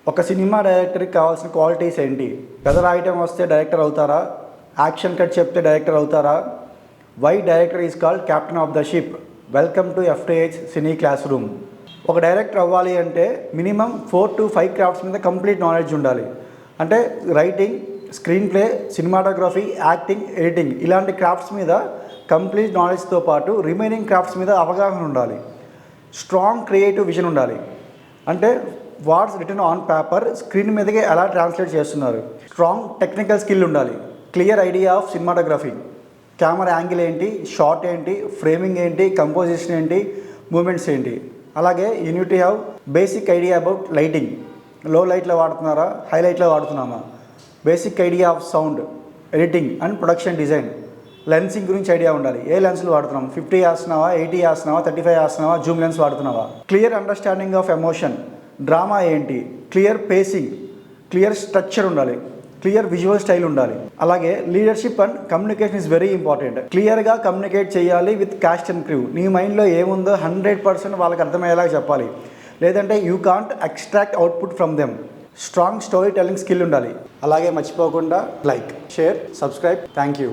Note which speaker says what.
Speaker 1: ఒక సినిమా డైరెక్టర్కి కావాల్సిన క్వాలిటీస్ ఏంటి? కథ రాయటం వస్తే డైరెక్టర్ అవుతారా? యాక్షన్ కట్ చెప్తే డైరెక్టర్ అవుతారా? Why director is called captain of the ship? Welcome to FTH cine class room. ఒక డైరెక్టర్ అవ్వాలి అంటే మినిమం 4 to 5 క్రాఫ్ట్స్ మీద కంప్లీట్ నాలెడ్జ్ ఉండాలి. అంటే writing, screen play, cinematography, acting, editing ఇలాంటి క్రాఫ్ట్స్ మీద కంప్లీట్ నాలెడ్జ్తో పాటు రిమైనింగ్ క్రాఫ్ట్స్ మీద అవగాహన ఉండాలి. స్ట్రాంగ్ క్రియేటివ్ విజన్ ఉండాలి. అంటే what's return on paper screen మీదకి ఎలా ట్రాన్స్లేట్ చేస్తున్నారు. స్ట్రాంగ్ టెక్నికల్ స్కిల్ ఉండాలి. Clear idea of cinematography, camera angle ఏంటి, షాట్ ఏంటి, ఫ్రేమింగ్ ఏంటి, కంపోజిషన్ ఏంటి, మూమెంట్స్ ఏంటి. అలాగే you need have basic idea about lighting, low లైట్లో వాడుతున్నారా, హైలైట్లో వాడుతున్నామా, basic idea of sound, editing and production design. Lensing గురించి ఐడియా ఉండాలి. ఏ లెన్స్లు వాడుతున్నాం, 50 వేస్తున్నావా, 80 వేస్తున్నావా, 35 వేస్తున్నావా, జూమ్ లెన్స్ వాడుతున్నావా. Clear understanding of emotion, drama ఏంటి, క్లియర్ పేసింగ్, క్లియర్ స్ట్రక్చర్ ఉండాలి, క్లియర్ విజువల్ స్టైల్ ఉండాలి. అలాగే leadership and communication is very important. క్లియర్గా కమ్యూనికేట్ చేయాలి విత్ కాస్ట్ అండ్ క్రూ. నీ మైండ్లో ఏముందో 100% వాళ్ళకి అర్థమయ్యేలాగా చెప్పాలి. లేదంటే you can't extract output from them. Strong story telling skill ఉండాలి. అలాగే మర్చిపోకుండా like, share, subscribe. Thank you.